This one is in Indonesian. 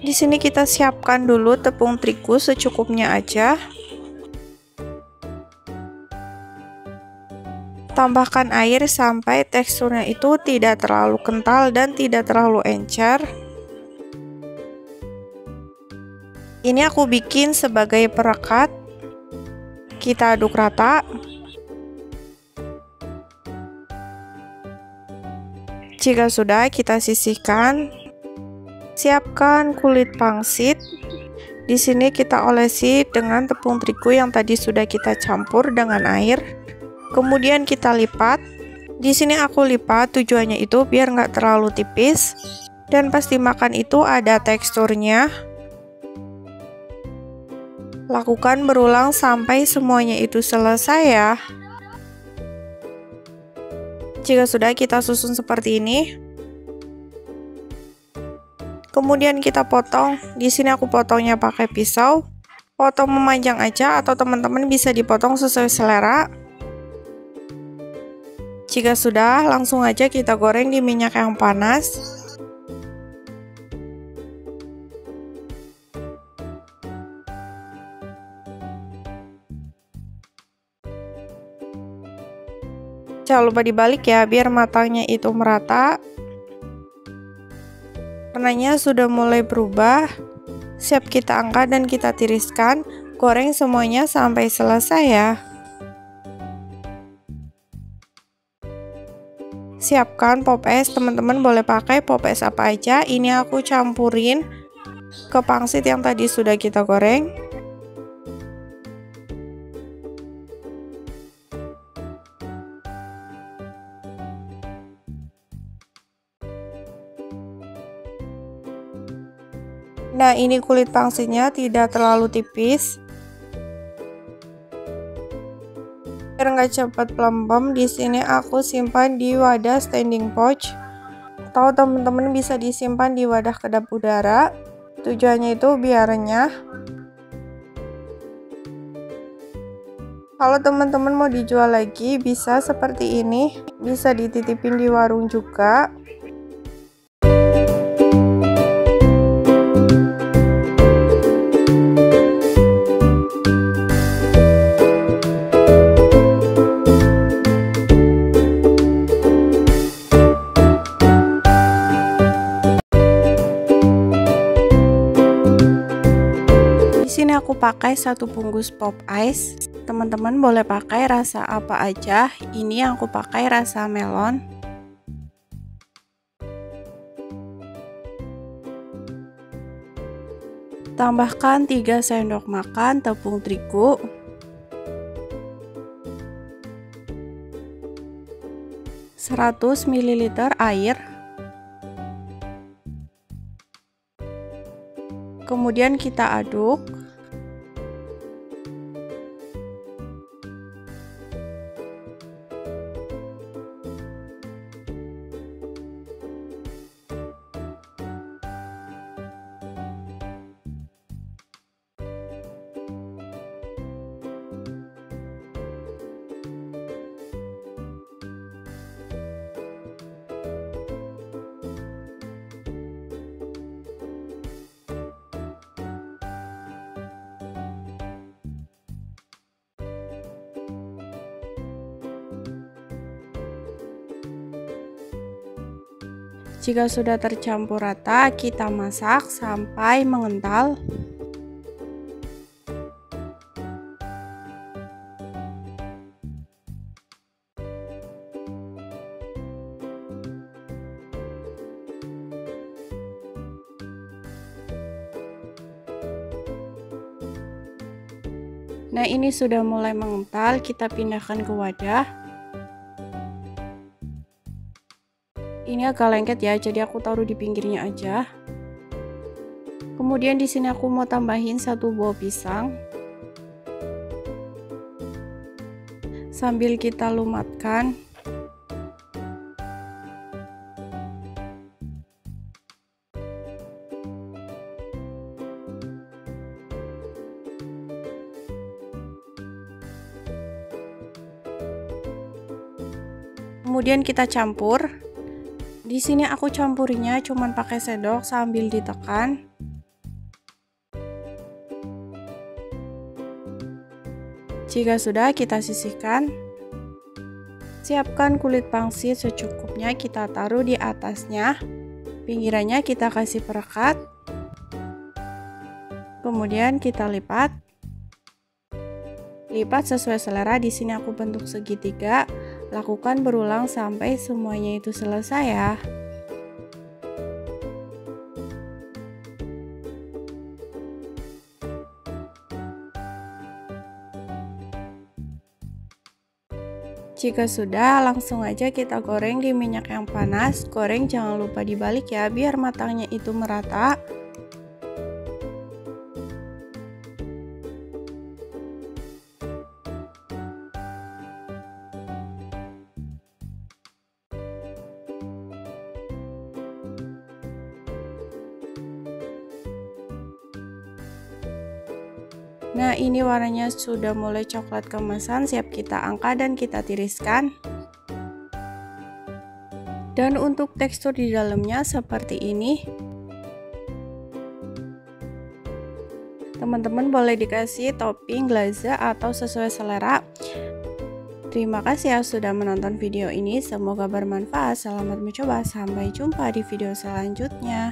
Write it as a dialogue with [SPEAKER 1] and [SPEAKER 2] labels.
[SPEAKER 1] Di sini kita siapkan dulu tepung terigu secukupnya aja. Tambahkan air sampai teksturnya itu tidak terlalu kental dan tidak terlalu encer. Ini aku bikin sebagai perekat. Kita aduk rata. Jika sudah, kita sisihkan. Siapkan kulit pangsit. Di sini kita olesi dengan tepung terigu yang tadi sudah kita campur dengan air. Kemudian kita lipat. Di sini aku lipat tujuannya itu biar nggak terlalu tipis dan pas dimakan itu ada teksturnya. Lakukan berulang sampai semuanya itu selesai ya. Jika sudah, kita susun seperti ini. Kemudian kita potong. Di sini aku potongnya pakai pisau. Potong memanjang aja atau teman-teman bisa dipotong sesuai selera. Jika sudah, langsung aja kita goreng di minyak yang panas. Jangan lupa dibalik ya, biar matangnya itu merata. Warnanya sudah mulai berubah. Siap kita angkat dan kita tiriskan. Goreng semuanya sampai selesai ya. Siapkan pop es, teman-teman boleh pakai pop es apa aja. Ini aku campurin ke pangsit yang tadi sudah kita goreng. Nah, ini kulit pangsitnya tidak terlalu tipis. Biar nggak cepat pelembab, di sini aku simpan di wadah standing pouch. Atau teman-teman bisa disimpan di wadah kedap udara. Tujuannya itu biar renyah. Kalau teman-teman mau dijual lagi, bisa seperti ini. Bisa dititipin di warung juga. Sini aku pakai 1 bungkus pop ice. Teman-teman boleh pakai rasa apa aja. Ini yang aku pakai rasa melon. Tambahkan 3 sendok makan tepung terigu. Seratus ml air. Kemudian kita aduk. Jika sudah tercampur rata, kita masak sampai mengental. Nah, ini sudah mulai mengental, kita pindahkan ke wadah. Ini agak lengket ya, jadi aku taruh di pinggirnya aja. Kemudian di sini aku mau tambahin 1 buah pisang. Sambil kita lumatkan. Kemudian kita campur. Di sini aku campurinya cuman pakai sendok sambil ditekan. Jika sudah, kita sisihkan. Siapkan kulit pangsit secukupnya, kita taruh di atasnya. Pinggirannya kita kasih perekat. Kemudian kita lipat. Lipat sesuai selera. Di sini aku bentuk segitiga. Lakukan berulang sampai semuanya itu selesai ya. Jika sudah, langsung aja kita goreng di minyak yang panas. Goreng jangan lupa dibalik ya, biar matangnya itu merata. Nah, ini warnanya sudah mulai coklat keemasan, siap kita angkat dan kita tiriskan. Dan untuk tekstur di dalamnya seperti ini. Teman-teman boleh dikasih topping glaze atau sesuai selera. Terima kasih ya sudah menonton video ini, semoga bermanfaat. Selamat mencoba, sampai jumpa di video selanjutnya.